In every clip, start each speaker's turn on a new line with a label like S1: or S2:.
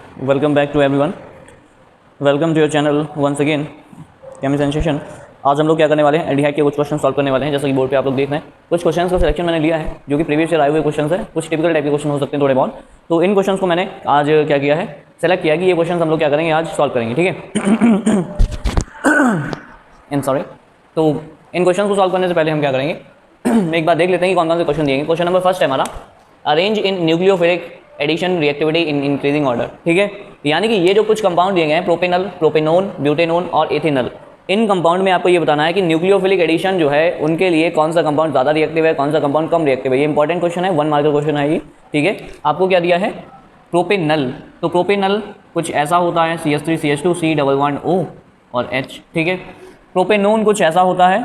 S1: Welcome back to everyone. Welcome to your channel once again Chemi sensation. आज हम लोग क्या करने वाले हैं, एल्डिहाइड के कुछ क्वेश्चन सॉल्व करने वाले हैं। जैसे कि बोर्ड पे आप लोग देख रहे हैं, कुछ क्वेश्चंस का सिलेक्शन मैंने लिया है जो कि प्रीवियस ईयर आए हुए क्वेश्चंस है। कुछ टिपिकल टाइप के क्वेश्चन हो सकते हैं थोड़े बहुत, तो इन क्वेश्चंस को मैंने आज क्या किया है, सेलेक्ट किया कि ये क्वेश्चन हम लोग क्या करेंगे, आज सॉल्व करेंगे। ठीक है, सॉरी। तो इन क्वेश्चन को सॉल्व करने से पहले हम क्या करेंगे एक बार देख लेते हैं कि कौन कौन से क्वेश्चन दिए। क्वेश्चन नंबर फर्स्ट है हमारा, arrange in nucleophilic addition reactivity in increasing order. ठीक है, यानी कि ये जो कुछ कंपाउंड दिए गए हैं, प्रोपेनल, प्रोपेनोन, ब्यूटेनोन और एथेनल, इन कंपाउंड में आपको ये बताना है कि न्यूक्लियोफिलिक एडिशन जो है उनके लिए कौन सा कंपाउंड ज़्यादा रिएक्टिव है, कौन सा कंपाउंड कम रिएक्टिव है। ये इंपॉर्टेंट क्वेश्चन है, 1 मार्क का क्वेश्चन है ये। ठीक है, आपको क्या दिया है, प्रोपेनल। तो प्रोपेनल कुछ ऐसा होता है, CH3 CH2 C double bond O और H। ठीक है, प्रोपेनोन कुछ ऐसा होता है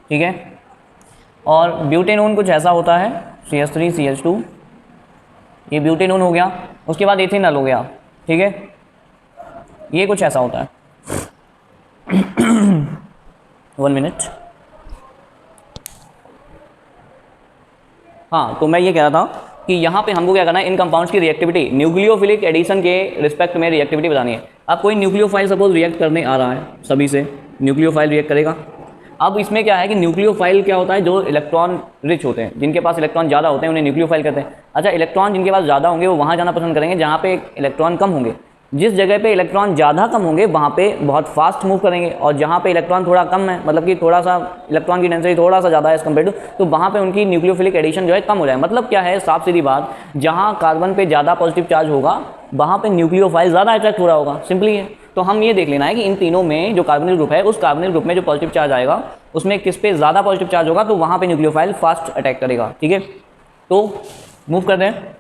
S1: ठीक है, और ब्यूटेनोन कुछ ऐसा होता है, CH3 CH2, ये ब्यूटेनोन हो गया। उसके बाद एथेनल हो गया। ठीक है, ये कुछ ऐसा होता है 1 मिनट। हाँ, तो मैं ये कह रहा था कि यहाँ पे हमको क्या करना है, इन कंपाउंड्स की रिएक्टिविटी, न्यूक्लियोफिलिक एडिशन के रिस्पेक्ट में रिएक्टिविटी बतानी है। अब कोई न्यूक्लियोफाइल सपोज रिएक्ट करने आ रहा है, सभी से न्यूक्लियोफाइल रिएक्ट करेगा। अब इसमें क्या है कि न्यूक्लियोफाइल क्या होता है, जो इलेक्ट्रॉन रिच होते हैं, जिनके पास इलेक्ट्रॉन ज़्यादा होते हैं उन्हें न्यूक्लियोफाइल कहते हैं। अच्छा, इलेक्ट्रॉन जिनके पास ज़्यादा होंगे वो वहाँ जाना पसंद करेंगे जहाँ पे इलेक्ट्रॉन कम होंगे। जिस जगह पे इलेक्ट्रॉन ज़्यादा कम होंगे वहाँ पे बहुत फास्ट मूव करेंगे, और जहाँ पे इलेक्ट्रॉन थोड़ा कम है, मतलब कि थोड़ा सा इलेक्ट्रॉन की डेंसिटी थोड़ा सा ज़्यादा है एज कम्पेयर टू, तो वहाँ पे उनकी न्यूक्लियोफिलिक एडिशन जो है कम हो जाए। मतलब क्या है, साफ सीधी बात, जहाँ कार्बन पे ज़्यादा पॉजिटिव चार्ज होगा वहाँ पे न्यूक्लियोफाइल ज़्यादा अट्रैक्ट हो रहा होगा, सिंपली है। तो हम ये देख लेना है कि इन तीनों में जो कार्बोनिल ग्रुप है, उस कार्बोनिल ग्रुप में जो पॉजिटिव चार्ज आएगा उसमें किस पे ज़्यादा पॉजिटिव चार्ज होगा, तो वहाँ पे न्यूक्लियोफाइल फास्ट अटैक करेगा। ठीक है, तो मूव करते हैं,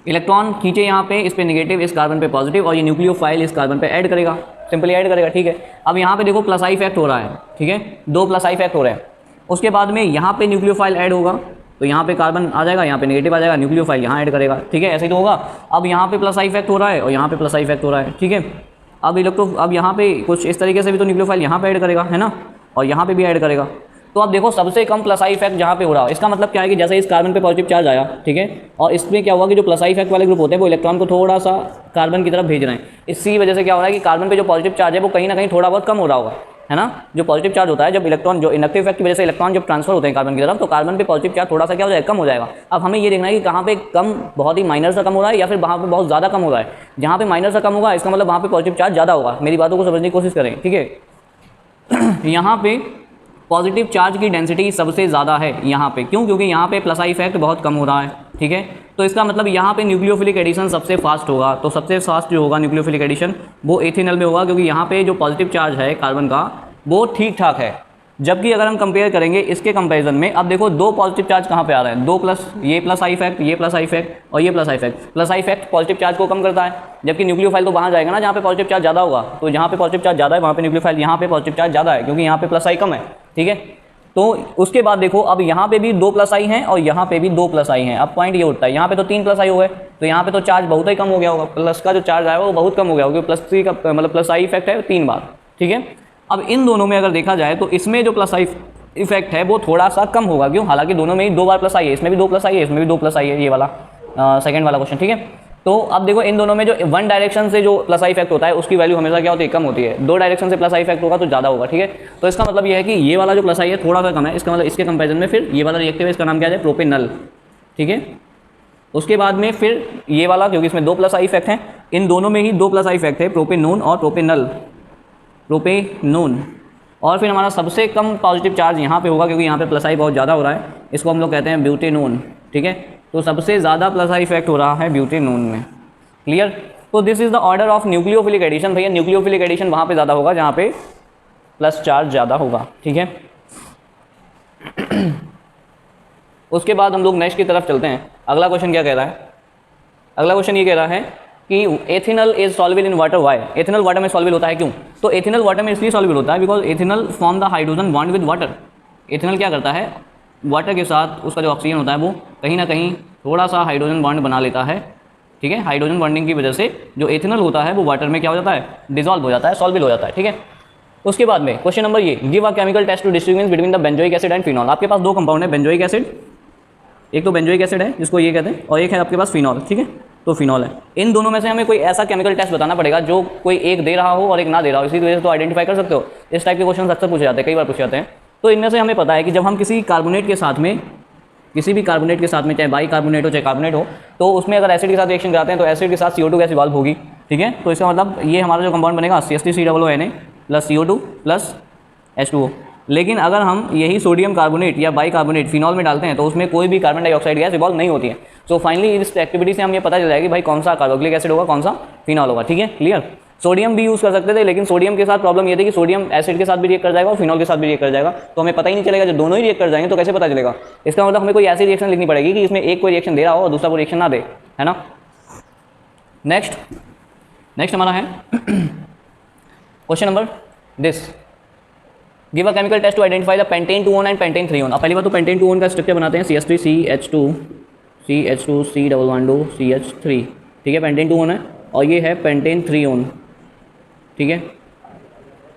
S1: इलेक्ट्रॉन खींचे यहाँ पे, इस पे नेगेटिव, इस कार्बन पे पॉजिटिव, और ये न्यूक्लियोफाइल इस कार्बन पे ऐड करेगा, सिंपली ऐड करेगा। ठीक है, अब यहाँ पे देखो प्लस आई इफेक्ट हो रहा है। ठीक है, 2 प्लस आई इफेक्ट हो रहे हैं। उसके बाद में यहाँ पे न्यूक्लियोफाइल ऐड होगा, तो यहाँ पे कार्बन आ जाएगा, यहाँ पे नेगेटिव आ जाएगा, न्यूक्लियोफाइल यहाँ ऐड करेगा। ठीक है, ऐसे ही तो होगा। अब यहाँ पे प्लस आई इफेक्ट हो रहा है और यहाँ पे प्लस आई इफेक्ट हो रहा है। ठीक है, अब यहाँ पे कुछ इस तरीके से भी तो न्यूक्लियोफाइल यहाँ पे ऐड करेगा, है ना, और यहाँ पे भी ऐड करेगा। तो अब देखो सबसे कम प्लस आई इफेक्ट जहाँ पे हो रहा है, इसका मतलब क्या है कि जैसे इस कार्बन पे पॉजिटिव चार्ज आया, ठीक है, और इसमें क्या हुआ कि जो प्लस आई इफेक्ट वाले ग्रुप होते हैं वो इलेक्ट्रॉन को थोड़ा सा कार्बन की तरफ भेज रहे हैं। इसी वजह से क्या हो रहा है कि कार्बन पे जो पॉजिटिव चार्ज है वो कहीं ना कहीं थोड़ा बहुत कम हो रहा होगा, है ना। जो पॉजिटिव चार्ज होता है, जब इलेक्ट्रॉन, जो इंडक्टिव इफेक्ट की वजह से इलेक्ट्रॉन जब ट्रांसफर होते हैं कार्बन की तरफ, तो कार्बन पे पॉजिटिव चार्ज थोड़ा सा क्या हो जाएगा, कम हो जाएगा। अब हमें ये देखना है कि कहाँ पे कम, बहुत ही माइनर सा कम हो रहा है, या फिर वहाँ पे बहुत ज़्यादा कम हो रहा है। जहाँ पे माइनर सा कम होगा इसका मतलब वहाँ पे पॉजिटिव चार्ज ज़्यादा होगा। मेरी बातों को समझने की कोशिश करें। ठीक है, यहाँ पे पॉजिटिव चार्ज की डेंसिटी सबसे ज़्यादा है यहाँ पे, क्यों, क्योंकि यहाँ पे प्लस आई इफेक्ट बहुत कम हो रहा है। ठीक है, तो इसका मतलब यहाँ पे न्यूक्लियोफिलिक एडिशन सबसे फास्ट होगा। तो सबसे फास्ट जो होगा न्यूक्लियोफिलिक एडिशन वो एथेनल में होगा, क्योंकि यहाँ पे जो पॉजिटिव चार्ज है कार्बन का वो ठीक ठाक है। जबकि अगर हम कंपेयर करेंगे इसके कंपैरिजन में, अब देखो 2 पॉजिटिव चार्ज कहाँ पे आ रहे हैं, 2 प्लस, ये प्लस आई इफेक्ट, ये प्लस आई इफेक्ट और ये plus I effect. Plus I effect positive charge को कम करता है, जबकि न्यूक्लियोफाइल तो वहाँ जाएगा ना जहाँ पे पॉजिटिव चार्ज ज़्यादा होगा। तो जहाँ पे पॉजिटिव चार्ज ज़्यादा है वहाँ पे न्यूक्लियोफाइल, यहाँ पे पॉजिटिव चार्ज ज़्यादा है क्योंकि यहाँ पे प्लस आई कम है। ठीक है, तो उसके बाद देखो अब यहाँ पे भी 2 प्लस आई हैं और यहाँ पे भी 2 प्लस आई हैं। अब पॉइंट ये उठता है, यहाँ पे तो 3 प्लस आई हो गए, तो यहाँ पे तो चार्ज बहुत ही कम हो गया होगा, प्लस का जो चार्ज आया वो बहुत कम हो गया होगा, प्लस 3 का मतलब प्लस आई इफेक्ट है 3 बार। ठीक है, अब इन दोनों में अगर देखा जाए तो इसमें जो प्लस आई इफेक्ट है वो थोड़ा सा कम होगा, क्यों, हालांकि दोनों में ही 2 बार प्लस आई है, इसमें भी 2 प्लस आई है, इसमें भी 2 प्लस आई है, ये वाला सेकंड वाला क्वेश्चन। ठीक है, तो अब देखो इन दोनों में जो 1 डायरेक्शन से जो प्लस आई इफेक्ट होता है उसकी वैल्यू हमेशा क्या होती है, कम होती है। 2 डायरेक्शन से प्लस आई इफेक्ट होगा तो ज़्यादा होगा। ठीक है, तो इसका मतलब ये है कि ये वाला जो प्लस आई है थोड़ा सा कम है, इसका मतलब इसके कंपेरिजन में फिर ये वाला रिएक्टिव है, इसका नाम क्या है, प्रोपेनल। ठीक है, उसके बाद में फिर ये वाला, क्योंकि इसमें 2 प्लस आई इफेक्ट हैं, इन दोनों में ही 2 प्लस आई इफेक्ट है, प्रोपेनोन और प्रोपेनल, प्रोपेनोन। और फिर हमारा सबसे कम पॉजिटिव चार्ज यहाँ पे होगा, क्योंकि यहाँ पे प्लस आई बहुत ज़्यादा हो रहा है, इसको हम लोग कहते हैं ब्यूटेनोन। ठीक है, तो सबसे ज़्यादा प्लस आई इफेक्ट हो रहा है ब्यूटेनोन में। क्लियर, तो this is the order of nucleophilic addition. भैया न्यूक्लियोफिलिक एडिशन वहाँ पे ज़्यादा होगा जहाँ पे प्लस चार्ज ज़्यादा होगा। ठीक है, उसके बाद हम लोग नेक्स्ट की तरफ चलते हैं। अगला क्वेश्चन क्या कह रहा है, अगला क्वेश्चन ये कह रहा है कि ethanal is solvable in water, why, ethanal water में सॉल्वेबल होता है, क्यों, तो एथेनल वाटर में इसलिए सॉल्वेबल होता है because ethanal form the hydrogen bond with water. Ethanal क्या करता है, वाटर के साथ उसका जो ऑक्सीजन होता है वो कहीं ना कहीं थोड़ा सा हाइड्रोजन बॉन्ड बना लेता है। ठीक है, हाइड्रोजन बॉन्डिंग की वजह से जो एथेनल होता है वो वाटर में क्या हो जाता है, डिजॉल्व हो जाता है, सॉल्वेबल हो जाता है। ठीक है, उसके बाद में क्वेश्चन नंबर ये, give a chemical test to distinguish between the benzoic acid and phenol. आपके पास 2 कंपाउंड है, बेंजोइक एसिड एक तो बेंजोइक एसिड है जिसको ये कहते हैं, और एक है आपके पास फिनॉल, ठीक है, तो फिनॉल है। इन दोनों में से हमें कोई ऐसा केमिकल टेस्ट बताना पड़ेगा जो कोई एक दे रहा हो और एक ना दे रहा हो, इसी वजह से तो आइडेंटिफाई कर सकते हो। इस टाइप के क्वेश्चन अक्सर पूछे जाते हैं, कई बार पूछे जाते हैं। तो इनमें से हमें पता है कि जब हम किसी कार्बोनेट के साथ में, किसी भी कार्बोनेट के साथ में, चाहे बाई कार्बोनेट हो चाहे कार्बोनेट हो, तो उसमें अगर एसिड के साथ रिएक्शन कराते हैं तो एसिड के साथ CO2 गैस इवॉल्व होगी, ठीक है। तो इसका मतलब ये हमारा जो कंपाउंड बनेगा CH3COONA plus CO2 plus H2O। लेकिन अगर हम यही सोडियम कार्बोनेट या बाई कार्बोनेट फिनॉल में डालते हैं तो उसमें कोई भी कार्बन डाइऑक्साइड गैस इवॉल्व नहीं होती है। सो फाइनली इस एक्टिविटी से हम ये पता चल जाएगा कि भाई कौन सा कार्बोक्सिलिक एसिड होगा, कौन सा फिनॉल होगा, ठीक है, क्लियर। सोडियम भी यूज़ कर सकते थे, लेकिन सोडियम के साथ प्रॉब्लम ये थी कि सोडियम एसिड के साथ भी रिएक्ट कर जाएगा और फिनॉल के साथ भी रिएक्ट कर जाएगा, तो हमें पता ही नहीं चलेगा। जब दोनों ही रिएक्ट कर जाएंगे तो कैसे पता चलेगा। इसका मतलब हमें कोई ऐसी रिएक्शन लिखनी पड़ेगी कि इसमें एक कोई रिएक्शन दे रहा हो और दूसरा कोई रिएक्शन ना दे, है ना। नेक्स्ट हमारा है question number this, give a chemical test to identify the pentane 2 and pentane 3। अब पहली बात तो पेंटेन 2 का स्ट्रक्चर बनाते हैं CH3CH2CH2C2CH3, ठीक है, पेंटेन 2 है, और ये है पेंटेन 3, ठीक है,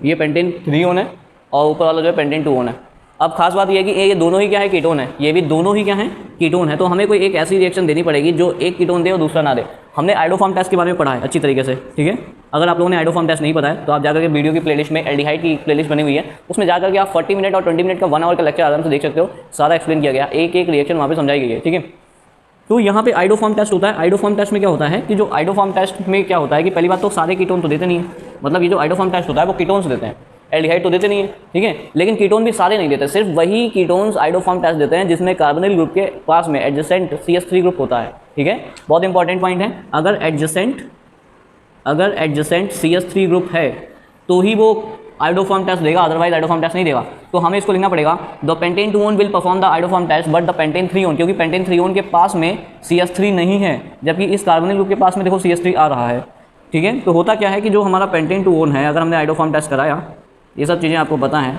S1: ये पेंटेन 3 है और ऊपर वाला जो है पेंटेन 2 है। अब खास बात ये है कि ये दोनों ही क्या है, कीटोन है, ये भी दोनों ही क्या है, कीटोन है। तो हमें कोई एक ऐसी रिएक्शन देनी पड़ेगी जो एक कीटोन दे और दूसरा ना दे। हमने आइडोफॉर्म टेस्ट के बारे में पढ़ा है अच्छी तरीके से, ठीक है। अगर आप लोगों ने आइडोफॉर्म टेस्ट नहीं पता है तो आप जाकर के वीडियो की प्लेलिस्ट में एल्डिहाइड की प्लेलिस्ट बनी हुई है, उसमें जाकर के आप 40 मिनट और 20 मिनट का 1 आवर का लेक्चर आराम से देख सकते हो। सारा एक्सप्लेन किया गया, एक एक रिएक्शन वहाँ पे समझाई गई है, ठीक है। तो यहाँ पे आइडोफॉर्म टेस्ट होता है। आइडोफॉर्म टेस्ट में क्या होता है कि जो आइडोफॉर्म टेस्ट में क्या होता है कि पहली बात तो सारे कीटोन तो देते नहीं है, मतलब ये जो आइडोफॉर्म टेस्ट होता है वो कीटोन्स देते हैं, एल्डिहाइड तो देते नहीं है, ठीक है। लेकिन कीटोन भी सारे नहीं देते, सिर्फ वही कीटोन्स आइडोफॉर्म टेस्ट देते हैं जिसमें कार्बोनिल ग्रुप के पास में एडजेसेंट CH3 ग्रुप होता है, ठीक है। बहुत इंपॉर्टेंट पॉइंट है, अगर एडजेसेंट CH3 ग्रुप है तो ही वो आइडोफॉर्म टेस्ट देगा, अदरवाइज आइडोफॉर्म टेस्ट नहीं देगा। तो हमें इसको लिखना पड़ेगा the pentane 2 will perform the iodoform test but the pentane 3, क्योंकि पेंटेन 3 के पास में CH3 नहीं है, जबकि इस कार्बोनिल ग्रुप के पास में देखो CH3 आ रहा है, ठीक है। तो होता क्या है कि जो हमारा पेंटेन 2 है, अगर हमने आइडोफॉर्म टेस्ट कराया, ये सब चीज़ें आपको पता है।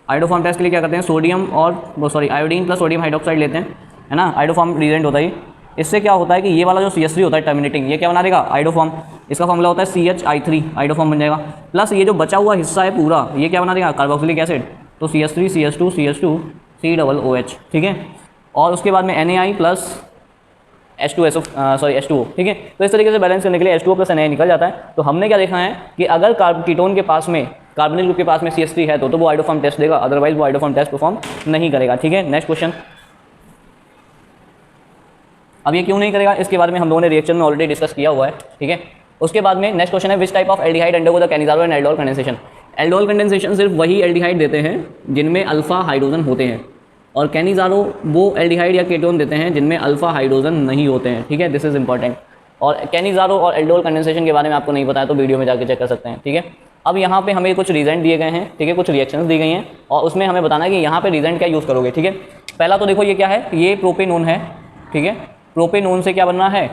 S1: आइडोफॉर्म टेस्ट के लिए क्या करते हैं, सोडियम और आयोडीन प्लस सोडियम हाइड्रोक्साइड लेते हैं, है ना, आइडोफॉर्म रिएजेंट होता है। इससे क्या होता है कि ये वाला जो CH3 होता है टर्मिनेटिंग, ये क्या बना देगा, आइडोफॉर्म। इसका फॉर्मूला होता है CHI3, आइडोफॉर्म बन जाएगा। प्लस ये जो बचा हुआ हिस्सा है पूरा, ये क्या बना देगा, कार्बोक्सिलिक एसिड, तो CH3 CH2 CH2 COOH, ठीक है। और उसके बाद में NaI प्लस H2O, ठीक है। तो इस तरीके से बैलेंस करने के लिए H2O प्लस NaI निकल जाता है। तो हमने क्या देखना है कि अगर कीटोन के पास में, कार्बोनिल ग्रुप के पास में CH3 है तो वो आइडोफॉर्म टेस्ट देगा, अदरवाइज वो आइडोफॉर्म टेस्ट परफॉर्म नहीं करेगा, ठीक है। नेक्स्ट क्वेश्चन, अब ये क्यों नहीं करेगा इसके बारे में हम लोगों ने रिएक्शन में ऑलरेडी डिस्कस किया हुआ है, ठीक है। उसके बाद में नेक्स्ट क्वेश्चन है, which type of aldehyde undergo the Cannizzaro and aldol condensation. Aldol condensation सिर्फ वही एल्डिहाइड देते हैं जिनमें अल्फा हाइड्रोजन होते हैं, और कैनिजारो वो एल्डिहाइड या कीटोन देते हैं जिनमें अल्फा हाइड्रोजन नहीं होते हैं, ठीक है। This is important. और कैनिजारो और एल्डोल कंडेंसेशन के बारे में आपको नहीं पता है तो वीडियो में जाकर चेक कर सकते हैं, ठीक है। अब यहाँ पे हमें कुछ रीजेंट दिए गए हैं, ठीक है, कुछ रिएक्शंस दी गई हैं, और उसमें हमें बताना है कि यहाँ पे रीजेंट क्या यूज़ करोगे, ठीक है। पहला तो देखो ये क्या है, ये प्रोपेनोन है, ठीक है। प्रोपेनोन से क्या बनना है,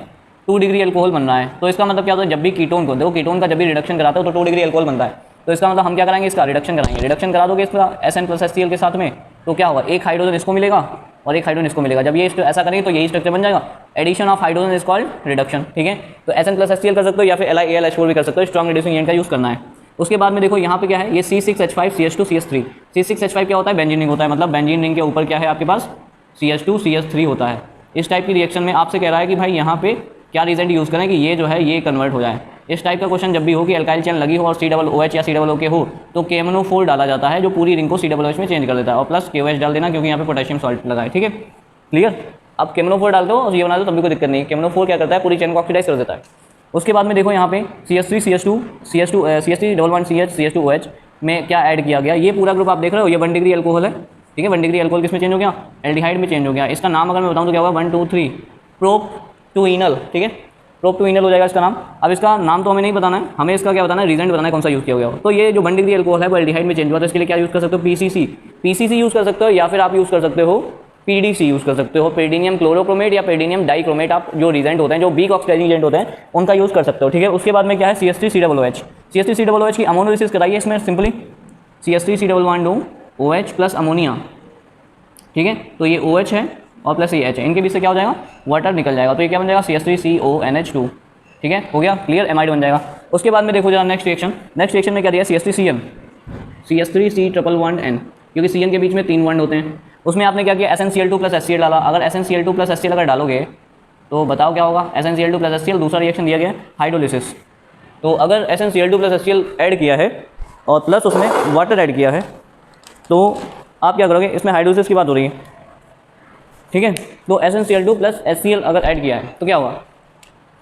S1: 2 डिग्री अल्कोहल बनना है। तो इसका मतलब क्या होता है, जब भी कीटोन को देखो, कीटोन का जब भी रिडक्शन कराते हो तो 2 डिग्री अल्कोहल बनता है। तो इसका मतलब हम क्या कराएंगे, इसका रिडक्शन कराएंगे। रिडक्शन करा दोगे इसका SN+HCl के साथ में, तो क्या होगा, एक हाइड्रोजन इसको मिलेगा और एक हाइड्रोजन इसको मिलेगा। जब ये ऐसा करेंगे तो यही स्ट्रक्चर बन जाएगा। Addition of hydrogen is called reduction, ठीक है। तो SN+HCl कर सकते हो या फिर LiAlH4 भी कर सकते हो, स्ट्रॉन्ग रिड्यूसिंग एजेंट का यूज़ करना है। उसके बाद में देखो यहाँ पे क्या है, ये C6H5CH2CH3। C6H5 क्या होता है, बेंजीन रिंग होता है, मतलब बेंजीन रिंग के ऊपर क्या है आपके पास CH2CH3 होता है। इस टाइप की रिएक्शन में आपसे कह रहा है कि भाई यहाँ पे क्या रिजेंट यूज़ करें कि ये जो है ये कन्वर्ट हो जाए। इस टाइप का क्वेश्चन जब भी हो कि अल्काइल चेन लगी हो और COOH या COO हो तो KMNO4 डाला जाता है जो पूरी रिंग को COOH में चेंज कर देता है, और प्लस KOH डाल देना क्योंकि यहाँ पे पोटेशियम सॉल्ट लगा है, ठीक है, क्लियर। अब KMNO4 डाल दो और ये बना दो तब भी कोई दिक्कत नहीं। KMNO4 क्या करता है, पूरी चेन को ऑक्सीडाइज कर देता है। उसके बाद में देखो यहाँ पे CH3CH2CH2OH में क्या ऐड किया गया, ये पूरा ग्रुप आप देख रहे हो, ये 1 डिग्री अल्कोहल है, ठीक है। 1 डिग्री अल्कोहल किस में चेंज हो गया, एल्डिहाइड में चेंज हो गया। इसका नाम अगर मैं बताऊँ तो क्या होगा, 1 2 3 प्रोप-2-इनल, ठीक है, प्रोप-2-इनल हो जाएगा इसका नाम। अब इसका नाम तो हमें नहीं बताना है, हमें इसका क्या बताना है, रीजेंट बताना है कौन सा यूज़ किया गया हो। तो ये जो 1 डिग्री अल्कोहल है वो एल्डिहाइड में चेंज हुआ, तो इसके लिए क्या यूज़ कर सकते हो, PCC यूज़ कर सकते हो, या फिर आप यूज़ कर सकते हो PDC यूज़ कर सकते हो, पेडिनियम क्लोरोक्रोमेट या पेडिनियम डाइक्रोमेट। आप जो रीजेंट होते हैं, जो वीक ऑक्सीडाइजिंग एजेंट होते हैं, उनका यूज़ कर सकते हो, ठीक है। उसके बाद में क्या है, CH3COOH की अमोनो रेसिस कराइए इसमें सिंपली, CH3 प्लस अमोनिया, ठीक है। तो ये OH है और प्लस ये H है, इनके बीच से क्या हो जाएगा, वाटर निकल जाएगा। तो ये क्या बन जाएगा, CH3CONH2, ठीक है, हो गया क्लियर, एमाइड बन जाएगा। उसके बाद में देखो जरा नेक्स्ट रिएक्शन में क्या दिया, CH3CN, CH3C111N, क्योंकि CN के बीच में 3 बॉन्ड होते हैं। उसमें आपने क्या किया, SnCl2 प्लस HCl डाला। अगर SnCl2 प्लस HCl अगर डालोगे तो बताओ क्या होगा, SnCl2 प्लस HCl, दूसरा रिएक्शन दिया गया है हाइड्रोलिसिस। तो अगर SnCl2 प्लस HCl ऐड किया है और प्लस उसमें वाटर ऐड किया है तो आप क्या करोगे, इसमें हाइड्रोलिसिस की बात हो रही है, ठीक है। तो SnCl2 प्लस HCl अगर ऐड किया है तो क्या होगा,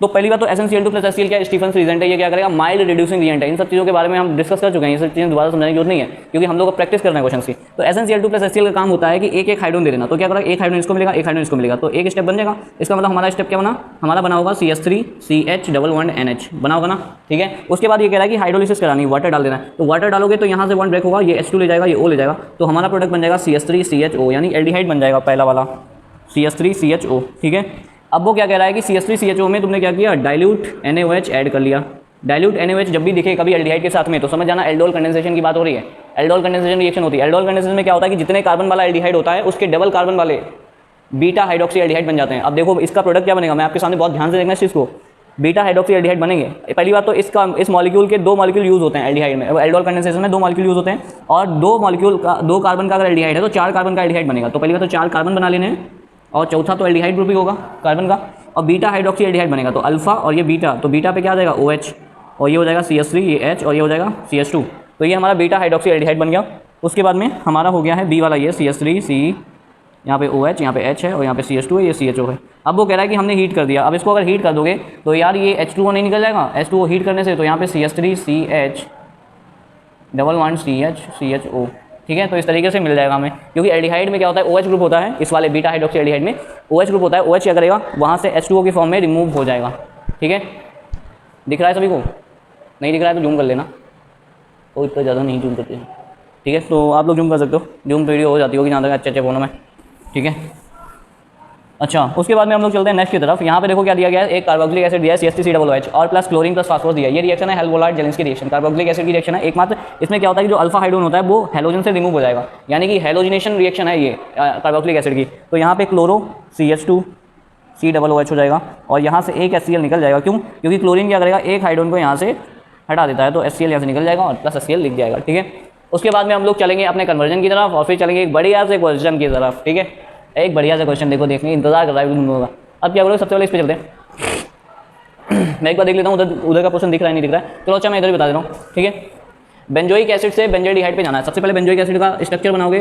S1: तो पहली बात तो SnCl2 प्लस HCl क्या स्टीफन्स रिएजेंट है, ये क्या करेगा, माइल्ड रिड्यूसिंग रिएजेंट है। इन सब चीज़ों के बारे में हम डिस्कस कर चुके हैं, ये सब चीज़ें दोबारा समझने की जरूरत नहीं है क्योंकि हम लोग को प्रैक्टिस करना है क्वेश्चन की। तो SnCl2 प्लस HCl का काम होता है कि एक एक हाइड्रोजन दे देना। तो क्या करेगा, एक हाइड्रोजन इसको मिलेगा, एक हाइड्रोजन इसको मिलेगा, तो एक स्टेप बन जाएगा। इसका मतलब हमारा स्टेप क्या बना, हमारा बना होगा CH3CH11NH बना होगा ना, ठीक है। उसके बाद ये कह रहा है कि हाइड्रोलिसिस करानी, वाटर डाल देना है। तो वाटर डालोगे तो यहाँ से बॉन्ड ब्रेक होगा, ये H2 ले जाएगा, ये O ले जाएगा, तो हमारा प्रोडक्ट बन जाएगा CH3CHO, यानी एल्डिहाइड बन जाएगा पहला वाला CH3CHO, ठीक है। अब वो क्या कह रहा है कि CH3CHO में तुमने क्या किया, डाइल्यूट NaOH ऐड कर लिया। डाइल्यूट NaOH जब भी दिखे कभी एल्डिहाइड के साथ में तो समझ जाना एल्डोल कंडेंसेशन की बात हो रही है। एल्डोल कंडेंसेशन रिएक्शन होती है। एल्डोल कंडेंसेशन में क्या होता है कि जितने कार्बन वाला एल्डिहाइड होता है उसके डबल कार्बन वाले बीटा हाइड्रोक्सी एल्डिहाइड बन जाते हैं। अब देखो इसका प्रोडक्ट क्या बनेगा, मैं आपके सामने बहुत ध्यान से देखना इस चीज़ को, बीटा हाइड्रोक्सी एल्डिहाइड बनेंगे। पहली बात तो इस मॉलिक्यूल के 2 मॉलिक्यूल यूज होते हैं एल्डिहाइड में, एल्डोल कंडेंसेशन में 2 मॉलिक्यूल यूज होते हैं और 2 कार्बन का अगर एल्डिहाइड है तो 4 कार्बन का एल्डिहाइड बनेगा। तो पहली बात तो 4 कार्बन बना लेने हैं और चौथा तो एल्डिहाइड ग्रुप ही होगा कार्बन का, और बीटा हाइड्रोक्सी एल्डिहाइड बनेगा। तो अल्फा और ये बीटा, तो बीटा पे क्या आ जाएगा OH और ये हो जाएगा CH3, ये H और ये हो जाएगा CH2। तो ये हमारा बीटा हाइड्रोक्सी एल्डिहाइड बन गया। उसके बाद में हमारा हो गया है बी वाला, ये CH3 C, यहाँ पे OH, यहाँ पे H है और यहाँ पे CH2 है, ये CHO है। अब वो कह रहा है कि हमने हीट कर दिया। अब इसको अगर हीट कर दोगे तो यार ये H2O नहीं निकल जाएगा, H2O हीट करने से, तो यहाँ पे CH3 CH double bond CH CHO, ठीक है। तो इस तरीके से मिल जाएगा हमें, क्योंकि एल्डिहाइड में क्या होता है, OH ग्रुप होता है, इस वाले बीटा हाइड्रोक्सी एल्डिहाइड में OH ग्रुप होता है। OH क्या करेगा, वहाँ से H2O की फॉर्म में रिमूव हो जाएगा, ठीक है। दिख रहा है सभी को, नहीं दिख रहा है तो जूम कर लेना, तो इतना ज़्यादा नहीं जूम करते हैं, ठीक है। तो आप लोग जूम कर सकते हो, जूम वीडियो हो जाती होगी जहाँ तक अच्छे फ़ोनों में, ठीक है। अच्छा, उसके बाद में हम लोग चलते हैं नेक्स्ट की तरफ। यहाँ पे देखो क्या दिया गया है, एक कार्बोक्सिलिक एसिड दिया है CH3COOH और प्लस क्लोरीन प्लस फास्फोरस दिया है। ये रिएक्शन है हेल्वोलाइट-जेलेंस्की रिएक्शन, कार्बोक्सिलिक एसिड की रिएक्शन है एकमात्र। इसमें क्या होता है कि जो अल्फा हाइड्रोजन होता है वो हेलोजन से रिमूव हो जाएगा, यानी कि हेलोजिनेशन रिएक्शन है ये कार्बोक्सिलिक एसिड की। तो यहाँ पे क्लोरो CH2 COOH हो जाएगा और यहाँ से एक HCl निकल जाएगा। क्यों, क्योंकि क्लोरीन क्या करेगा, एक हाइड्रोजन को यहाँ से हटा देता है, तो HCl यहाँ से निकल जाएगा और प्लस HCl लिख जाएगा, ठीक है। उसके बाद में हम लोग चलेंगे अपने कन्वर्जन की तरफ और फिर चलेंगे एक बढ़िया से क्वेश्चन की तरफ, ठीक है। एक बढ़िया सा क्वेश्चन देखो, देखने इंतजार कर रहा है तुम लोगों का। अब क्या करोगे, सबसे पहले इस पे चलते हैं। मैं एक बार देख लेता हूँ उधर का क्वेश्चन दिख रहा है नहीं दिख रहा है, चलो अच्छा मैं इधर ही बता दे रहा हूँ, ठीक है। बेंजोइक एसिड से बेंजोइडिहाइड पे जाना है। सबसे पहले बेंजोइक एसिड का स्ट्रक्चर बनाओगे,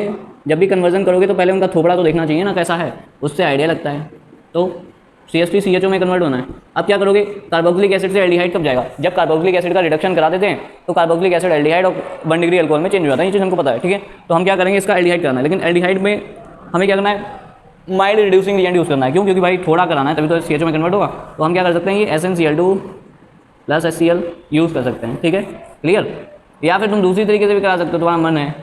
S1: जब भी कन्वर्जन करोगे तो पहले उनका थोबड़ा तो देखना चाहिए ना कैसा है, उससे आइडिया लगता है। तो CH3CHO में कन्वर्ट होना है। अब क्या करोगे, कार्बोक्सिलिक एसिड से एल्डिहाइड कब जाएगा, जब कार्बोक्सिलिक एसिड का रिडक्शन करा देते हैं तो कार्बोक्सिलिक एसिड एल्डिहाइड और 1 डिग्री अल्कोहल में चेंज हो जाता है, ये चीज़ हमको पता है, ठीक है। तो हम क्या करेंगे, इसका एल्डिहाइड करना है, लेकिन एल्डिहाइड में हमें क्या करना है, माइल्ड रिड्यूसिंग रिएजेंट यूज़ करना है। क्यों, क्योंकि भाई थोड़ा कराना है तभी तो CHO में कन्वर्ट होगा। तो हम क्या कर सकते हैं, ये SnCl2 प्लस HCl यूज़ कर सकते हैं, ठीक है, क्लियर। या फिर तुम दूसरी तरीके से भी करा सकते हो, तुम्हारा मन है।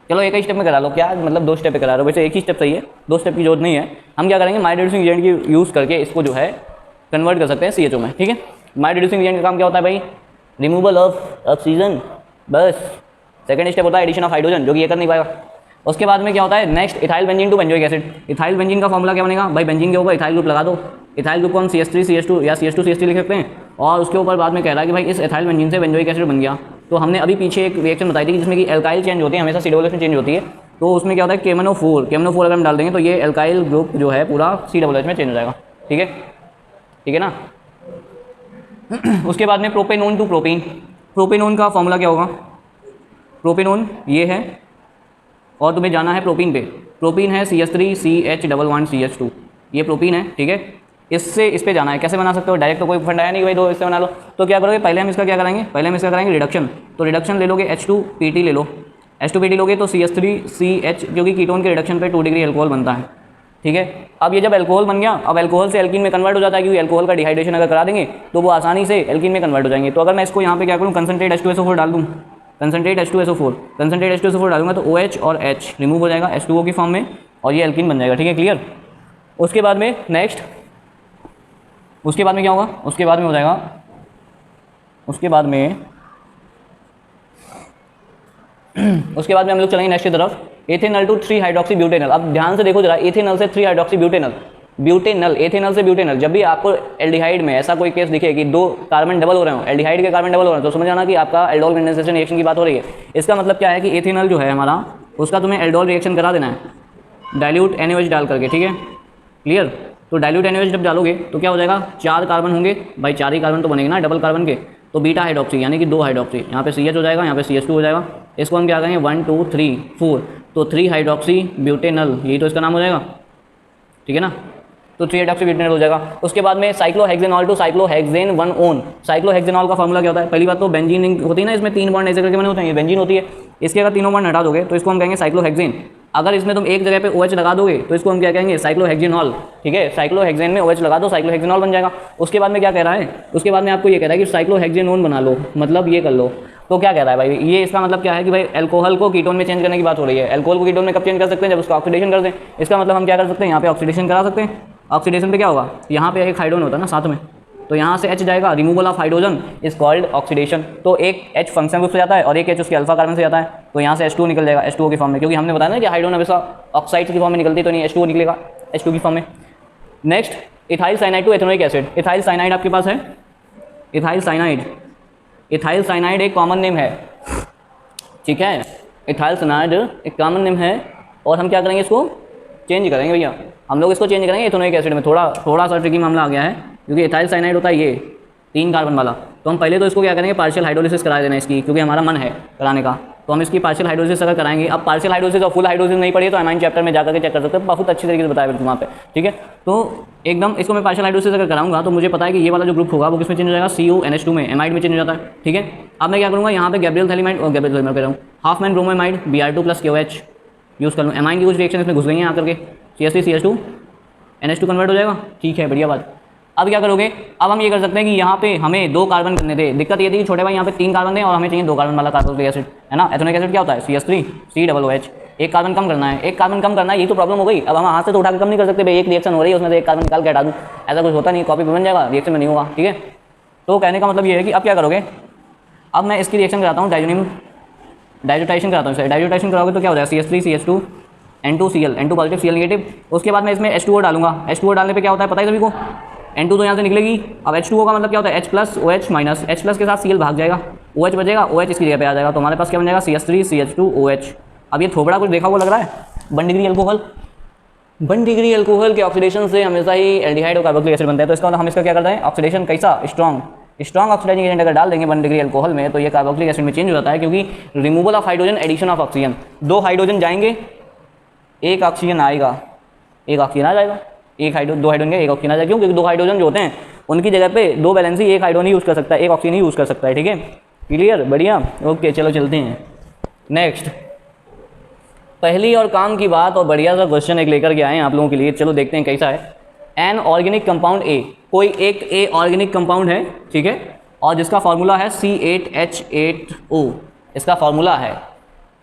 S1: चलो एक ही स्टेप में करा लो, क्या मतलब 2 स्टेप पे करा रहे हो, वैसे एक ही स्टेप सही है, 2 स्टेप की जरूरत नहीं है। हम क्या करेंगे, माइल्ड रिड्यूसिंग एजेंट की यूज़ करके इसको जो है कन्वर्ट कर सकते हैं CHO में, ठीक है। माइल्ड रिड्यूसिंग एजेंट का काम क्या होता है भाई, रिमूवल ऑफ ऑक्सीजन, बस। सेकंड स्टेप होता है एडिशन ऑफ हाइड्रोजन, जो कि ये कर नहीं पाएगा। उसके बाद में क्या होता है, next ethyl benzene to benzoic acid. Ethyl benzene का फॉर्मूला क्या बनेगा भाई, बेंजीन के ऊपर इथाइल ग्रुप लगा दो। इथाइल ग्रुप को हम CH3CH2 या CH2CH3 लिख सकते हैं और उसके ऊपर बाद में कह रहा है कि भाई इस इथाइल बेंजीन से बेंजोइक एसिड बन गया। तो हमने अभी पीछे एक रिएक्शन बताई थी कि जिसमें कि एल्काइल चेंज होती है, हमेशा COOH चेंज होती है। तो उसमें क्या होता है, KMNO4 अगर हम डाल देंगे तो ये एल्काइल ग्रुप जो है पूरा COOH में चेंज हो जाएगा, ठीक है, ठीक है ना। उसके बाद में प्रोपेनोन टू प्रोपीन। प्रोपेनोन का फॉर्मूला क्या होगा, प्रोपेनोन ये है और तुम्हें जाना है प्रोपीन पे। प्रोपीन है CH3CH11CH2, ये प्रोपीन है, ठीक है। इससे इस पे जाना है। कैसे बना सकते हो, डायरेक्ट तो कोई फंड आया नहीं भाई, 2 इससे बना लो। तो क्या करोगे, पहले हम इसका क्या करेंगे, पहले हम इसका करेंगे रिडक्शन। तो रिडक्शन ले लोगे, H2PT ले लो, H2PT लोगे तो CH3CH जो कि कीटोन के रिडक्शन पे 2 डिग्री अल्कोहल बनता है, ठीक है। अब ये जब अल्कोहल बन गया, अब अल्कोहल से एल्कीन में कन्वर्ट हो जाता है, क्योंकि अल्कोहल का डिहाइड्रेशन अगर करा देंगे तो वो आसानी से एल्कीन में कन्वर्ट हो जाएंगे। तो अगर मैं इसको यहाँ पे क्या करूँ, कंसनट्रेट H2SO4 डाल दूँ, कंसनट्रेट H2SO4 डालूंगा तो OH और H रिमूव हो जाएगा H2O की फॉर्म में और ये एल्कीन बन जाएगा, ठीक है, क्लियर। उसके बाद में नेक्स्ट, उसके बाद में क्या होगा, उसके बाद में हो जाएगा, उसके बाद में हम लोग चलेंगे नेक्स्ट की तरफ, एथेनॉल टू 3 हाइड्रोक्सी ब्यूटेनॉल। अब ध्यान से देखो जरा, एथेनॉल से 3 हाइड्रोक्सी ब्यूटेनॉल, एथेनॉल से ब्यूटेनॉल। जब भी आपको एल्डिहाइड में ऐसा कोई केस दिखे कि 2 कार्बन डबल हो रहे हो, एल्डिहाइड के कार्बन डबल हो रहे हैं, तो समझ जाना कि आपका एल्डोल कंडेंसेशन रिएक्शन की बात हो रही है। इसका मतलब क्या है कि एथेनॉल जो है हमारा, उसका तुम्हें एल्डोल रिएक्शन करा देना है, डाइल्यूट NaOH डाल करके, ठीक है, क्लियर। तो डाइल्यूट NaOH जब डालोगे तो क्या हो जाएगा, 4 कार्बन होंगे भाई, 4 ही कार्बन तो बनेंगे ना डबल कार्बन के, तो बीटा हाइड्रोक्सी यानी कि 2 हाइड्रोक्सी, यहाँ पे CH हो जाएगा, यहाँ पे CH2 हो जाएगा। इसको हम क्या करेंगे 1 2 3 4, तो 3 हाइड्रोक्सी ब्यूटेनल, यही तो इसका नाम हो जाएगा, ठीक है ना। तो 3 हाइड्रोक्सी ब्यूटेनल हो जाएगा। उसके बाद में cyclohexanol to cyclohexane 1 one. Cyclohexanol का फॉर्मूला क्या होता है, पहली बात तो बेंजीन रिंग होती है ना, इसमें 3 बॉन्ड ऐसे करके बने होते हैं, ये बेंजीन होती है। इसके अगर तीनों बॉन्ड हटा दोगे तो इसको हम कहेंगे साइक्लोहेक्सेन। अगर इसमें तुम एक जगह पे OH लगा दोगे तो इसको हम क्या कहेंगे, साइक्लोहेक्सेनॉल, ठीक है। साइक्लोहेक्सेन में OH लगा दो, साइक्लोहेक्सेनॉल बन जाएगा। उसके बाद में क्या कह रहा है, उसके बाद में आपको ये कह रहा है कि साइक्लोहेक्सेनोन बना लो, मतलब ये कर लो। तो क्या कह रहा है भाई, ये इसका मतलब क्या है कि भाई अल्कोहल को कीटोन में चेंज करने की बात हो रही है। अल्कोहल को कीटोन में कब चेंज कर सकते हैं, जब उसका ऑक्सीडेशन कर दें। इसका मतलब हम क्या कर सकते हैं, यहाँ पे ऑक्सीडेशन करा सकते हैं। ऑक्सीडेशन पे क्या होगा, यहाँ पे एक हाइड्रोजन होता है ना साथ में, तो यहाँ से H जाएगा, removal of hydrogen is called oxidation. तो एक H फंक्शन ग्रुप से जाता है और एक H उसके अल्फा कार्बन से जाता है, तो यहाँ से H2 निकल जाएगा H2O की फॉर्म में, क्योंकि हमने बताया ना कि हाइड्रोजन हमेशा ऑक्साइड की फॉर्म में निकलती है, तो नहीं H2O निकलेगा H2 की फॉर्म में। Next ethyl cyanide to ethanoic acid. Ethyl cyanide आपके पास है, इथाइल साइनाइड, इथाइल साइनाइड एक कॉमन नेम है, ठीक है। इथाइल साइनाइड एक कॉमन नेम है और हम क्या करेंगे, इसको चेंज करेंगे भैया, हम लोग इसको चेंज करेंगे एथेनोइक एसिड में। थोड़ा सा ट्रिकी मामला आ गया है, क्योंकि इथाइल साइनाइड होता है ये 3 कार्बन वाला, तो हम पहले तो इसको क्या करेंगे, पार्शियल हाइड्रोलिसिस करा देना इसकी, क्योंकि हमारा मन है कराने का, तो हम इसकी पार्शियल हाइड्रोलिसिस अगर कराएंगे। अब पार्शियल हाइड्रोलिसिस और फुल हाइड्रोलिसिस नहीं पड़ी तो एमाइन चैप्टर में जाकर के चेक कर सकते हैं, बहुत अच्छी तरीके से बताया बिल्कुल वहाँ पे, ठीक है। तो एकदम इसको मैं पार्शियल हाइड्रोलिसिस अगर कराऊंगा तो मुझे पता है कि ये वाला जो ग्रुप होगा वो किसमें चेंज हो जाएगा, CuNH2 में, एमाइड में चेंज हो जाता है, ठीक है। अब मैं क्या करूँगा, यहाँ पे गैब्रियल थैलीमाइड और गैब्रियल थैलीमाइड कह रहा हूँ, half man bromide Br2 + KOH use कर लूँ। एमाइन की कुछ रिएक्शन इसमें घुस गई हैं आकर के, CH3 CH2 NH2 कन्वर्ट हो जाएगा, ठीक है, बढ़िया बात। अब क्या करोगे, अब हम ये कर सकते हैं कि यहाँ पे हमें 2 कार्बन करने थे। दिक्कत ये थी कि छोटे भाई यहाँ पे 3 कार्बन थे और हमें चाहिए 2 कार्बन वाला कार्बोक्सिलिक एसिड, है ना। एथेनोइक एसिड क्या होता है, CH3 COOH, एक कार्बन कम करना है, एक कार्बन कम करना है, यही तो प्रॉब्लम हो गई। अब हम हाथ से तो उठा के कम नहीं कर सकते भाई, एक रिएक्शन हो रही है उसमें से एक कार्बन निकाल के हटा दूँ, ऐसा कुछ होता नहीं, कॉपी पे बन जाएगा, रिएक्शन में नहीं होगा, ठीक है। तो कहने का मतलब ये है कि अब क्या करोगे, अब मैं इसकी रिएक्शन कराता हूँ, डाइजोटाइजेशन कराता हूँ। डाइजोटाइजेशन कराओगे तो क्या हो जाएगा, CH3 CH2 N2Cl, N2 positive Cl negative. उसके बाद मैं इसमें H2O डालूंगा। H2O डालने पे क्या होता है पता है सभी को, N2 तो यहाँ से निकलेगी। अब H2O का मतलब क्या होता है, H+OH-, H+ के साथ Cl भाग जाएगा, OH बचेगा, OH इसकी जगह पे आ जाएगा, तो हमारे पास क्या बन जाएगा, CH3 CH2OH। अब ये थोबड़ा कुछ देखा हुआ लग रहा है, 1 डिग्री अल्कोहल, 1 डिग्री अल्कोहल के ऑक्सीडेशन से हमेशा ही एल्डिहाइड और कार्बोक्सिलिक एसिड बनता है। तो इसका मतलब हम इसका क्या करते हैं, ऑक्सीडेशन कैसा, स्ट्रॉन्ग ऑक्सीडाइजिंग एजेंट अगर डाल देंगे 1 डिग्री अल्कोहल में, तो ये कार्बोक्सिलिक एसिड में चेंज हो जाता है, क्योंकि removal of hydrogen, addition of oxygen. 2 hydrogen जाएंगे, 1 ऑक्सीजन आएगा, 1 ऑक्सीजन आ जाएगा, 2 हाइड्रोजन के 1 ऑक्सीजन आ जाएगा। क्यों, क्योंकि 2 हाइड्रोजन जो होते हैं उनकी जगह पे 2 वैलेंसी 1 हाइड्रोजन ही यूज़ कर सकता है, 1 ऑक्सीजन ही यूज़ कर सकता है, ठीक है, क्लियर, बढ़िया, ओके। चलो चलते हैं नेक्स्ट। पहली और काम की बात और बढ़िया सा क्वेश्चन एक लेकर के आए हैं आप लोगों के लिए, चलो देखते हैं कैसा है। एन ऑर्गेनिक कंपाउंड ए, कोई एक ए ऑर्गेनिक कंपाउंड है, ठीक है, और जिसका फार्मूला है C8H8O, इसका फार्मूला है।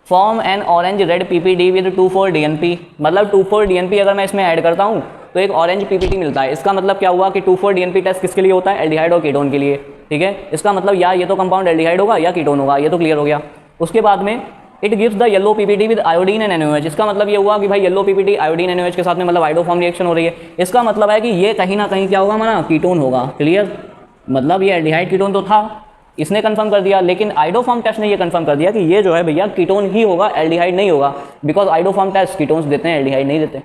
S1: Form an orange red PPD with 2,4-DNP, मतलब 2,4-DNP अगर मैं इसमें ऐड करता हूँ तो एक ऑरेंज PPD मिलता है। इसका मतलब क्या हुआ कि 2,4-DNP टेस्ट किसके लिए होता है, एल्डिहाइड और कीटोन के लिए, ठीक है। इसका मतलब या ये तो कंपाउंड एल्डिहाइड होगा या कीटोन होगा, ये तो क्लियर हो गया। उसके बाद में it gives the yellow PPD with iodine and NaOH, इसका मतलब ये हुआ कि भाई येलो PPD आयोडीन NaOH के साथ में मतलब आइडोफॉर्म रिएक्शन हो रही है। इसका मतलब है कि ये कहीं ना कहीं क्या होगा हमारा, कीटोन होगा, क्लियर। मतलब ये एल्डिहाइड कीटोन तो था, इसने कंफर्म कर दिया, लेकिन आइडोफॉर्म टेस्ट ने ये कंफर्म कर दिया कि ये जो है भैया कीटोन ही होगा, एल्डिहाइड नहीं होगा, बिकॉज आइडोफॉर्म टेस्ट कीटोन्स देते हैं, एल्डिहाइड नहीं देते।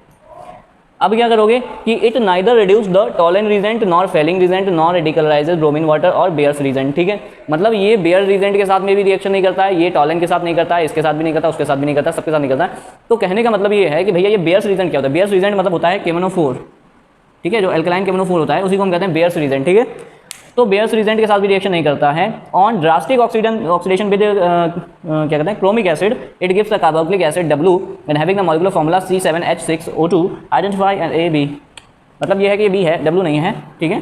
S1: अब क्या करोगे कि it neither reduce the Tollens reagent nor Fehling reagent nor radicalises bromine water और बेयर्स रीजेंट, ठीक है। मतलब ये बेयर रीजेंट के साथ में भी रिएक्शन नहीं करता है, ये टॉलन के साथ नहीं करता है, इसके साथ भी नहीं करता, उसके साथ भी नहीं करता, सबके साथ नहीं करता है। तो कहने का मतलब ये है कि भैया ये बेयर्स रीजेंट क्या होता है, बेयर्स रीजेंट मतलब होता है KMnO4, ठीक है, जो एल्कलाइन KMnO4 होता है उसी को हम कहते हैं बेयर्स रीजेंट, ठीक है। तो बेयर्स रीजेंट के साथ भी रिएक्शन नहीं करता है। ऑन ड्रास्टिक ऑक्सीडेशन विद क्या कहते हैं, chromic acid, it gives the carboxylic acid W when having the molecular formula C7H6O2 identify N A B। मतलब ये है कि ये B है, W नहीं है, ठीक है,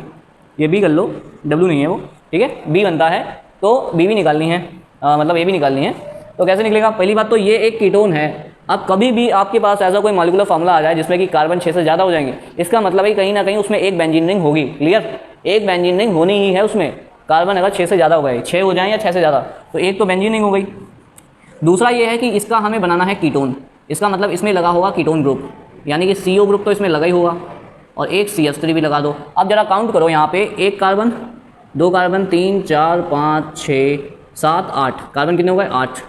S1: ये B कर लो, W नहीं है वो, ठीक है, B बनता है, तो B भी निकालनी है, मतलब A भी निकालनी है। तो कैसे निकलेगा, पहली बात तो ये एक कीटोन है। अब कभी भी आपके पास ऐसा कोई मॉलिक्यूलर फार्मूला आ जाए जिसमें कि कार्बन 6 से ज़्यादा हो जाएंगे, इसका मतलब है कहीं ना कहीं उसमें एक बेंजीन रिंग होगी, क्लियर, एक बेंजीन रिंग होनी ही है उसमें। कार्बन अगर 6 से ज़्यादा हो गए, 6 हो जाए या 6 से ज़्यादा, तो एक तो बेंजीन रिंग हो गई। दूसरा ये है कि इसका हमें बनाना है कीटोन, इसका मतलब इसमें लगा होगा कीटोन ग्रुप, यानी कि CO ग्रुप तो इसमें लगा ही होगा, और एक CH3 भी लगा दो। अब जरा काउंट करो यहाँ पे, 1 कार्बन, 2 कार्बन, 3 4 5 6 7 8 कार्बन कितने हो गए, 8।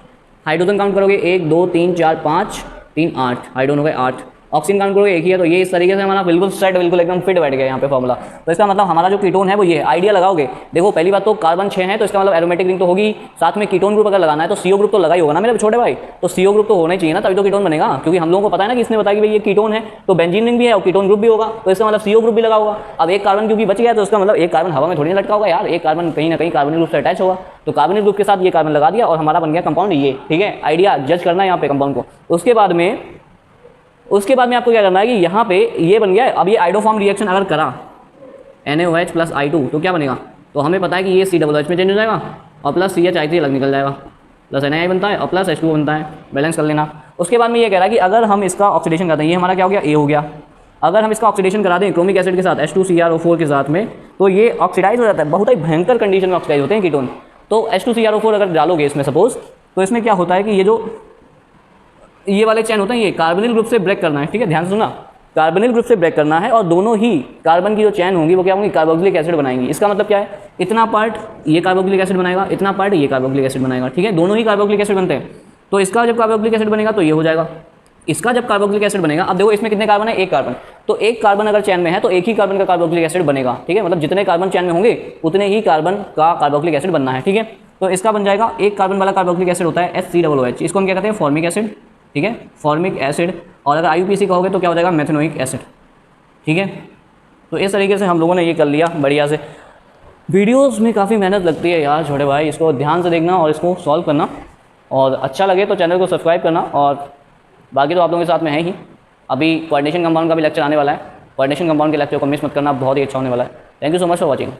S1: हाइड्रोजन काउंट करोगे, 1 2 3 4 5 3 8 हाइड्रोजन हो गए 8, ऑक्सीजन काउंट करोगे एक ही है, तो ये इस तरीके से हमारा बिल्कुल सेट, बिल्कुल एकदम फिट बैठ गया यहाँ पे फॉर्मूला। तो इसका मतलब हमारा जो कीटोन है वो ये है। आइडिया लगाओगे, देखो पहली बात तो कार्बन 6 है तो इसका मतलब एरोमेटिक रिंग तो होगी, साथ में कीटोन ग्रुप अगर लगाना है तो CO ग्रुप तो लगा ही होगा ना मेरे छोटे भाई, तो CO ग्रुप तो होना ही चाहिए ना, तभी तो कीटोन बनेगा। क्योंकि हम लोगों को पता है ना कि इसने बताया कि भाई ये कीटोन है तो बेंजीन रिंग भी है और कीटोन ग्रुप भी होगा, तो इसका मतलब CO ग्रुप भी लगा होगा। अब एक कार्बन क्योंकि बच गया तो उसका मतलब एक कार्बन हवा में थोड़ी ना लटका होगा यार, एक कार्बन कहीं ना कहीं कार्बनिक ग्रुप से अटैच होगा, तो कार्बनिक ग्रुप के साथ ये कार्बन लगा दिया और हमारा बन गया कंपाउंड ये। ठीक है, आइडिया जज करना है यहाँ पे कंपाउंड को। उसके बाद में आपको क्या करना है कि यहाँ पे ये बन गया। अब ये आइडोफॉर्म रिएक्शन अगर करा NaOH प्लस I2 तो क्या बनेगा, तो हमें पता है कि ये COOH में चेंज हो जाएगा और प्लस CH3 अलग निकल जाएगा, प्लस NaI बनता है और प्लस H2O बनता है, बैलेंस कर लेना। उसके बाद में ये कह रहा है कि अगर हम इसका ऑक्सीडेशन करते हैं, ये हमारा क्या हो गया, A हो गया। अगर हम इसका ऑक्सीडेशन करा दें क्रोमिक एसिड के साथ H2CrO4 के साथ में, तो ये ऑक्सीडाइज हो जाता है, बहुत ही भयंकर कंडीशन में ऑक्सीडाइज होते हैं कीटोन। तो H2CrO4 अगर डालोगे इसमें सपोज, तो इसमें क्या होता है कि ये वाले चैन होते हैं, ये कार्बनिल ग्रुप से ब्रेक करना है। ठीक है, ध्यान से सुना, कार्बनिल ग्रुप से ब्रेक करना है और दोनों ही कार्बन की जो चैन होंगी वो क्या होंगी, कार्बोक्सिलिक एसिड बनाएंगी। इसका मतलब क्या है, इतना पार्ट ये कार्बोक्सिलिक एसिड बनाएगा, इतना पार्ट ये कार्बोक्सिलिक एसिड बनाएगा। ठीक है, दोनों ही कार्बोक्सिलिक एसिड बनते हैं, तो इसका जब कार्बोक्सिलिक एसिड बनेगा तो ये हो जाएगा, इसका जब कार्बोक्सिलिक एसिड बनेगा। अब देखो इसमें कितने कार्बन है, एक कार्बन, तो एक कार्बन अगर चैन में है तो एक ही कार्बन का कार्बोक्सिलिक एसिड बनेगा। ठीक है, मतलब जितने कार्बन चैन में होंगे उतने ही कार्बन का कार्बोक्सिलिक एसिड बनना है। ठीक है, तो इसका बन जाएगा, एक कार्बन वाला कार्बोक्सिलिक एसिड होता है HCOOH, इसको हम क्या कहते हैं, फॉर्मिक एसिड। ठीक है, फॉर्मिक एसिड, और अगर IUPAC कहोगे तो क्या हो जाएगा, मेथनोइक एसिड। ठीक है, तो इस तरीके से हम लोगों ने ये कर लिया बढ़िया से। वीडियोस में काफ़ी मेहनत लगती है यार छोटे भाई, इसको ध्यान से देखना और इसको सॉल्व करना, और अच्छा लगे तो चैनल को सब्सक्राइब करना, और बाकी तो आप लोगों के साथ में है ही। अभी कोऑर्डिनेशन कंपाउंड का भी लेक्चर आने वाला है, कोऑर्डिनेशन कंपाउंड के लेक्चर को मिस मत करना, बहुत ही अच्छा होने वाला है। Thank you so much for watching.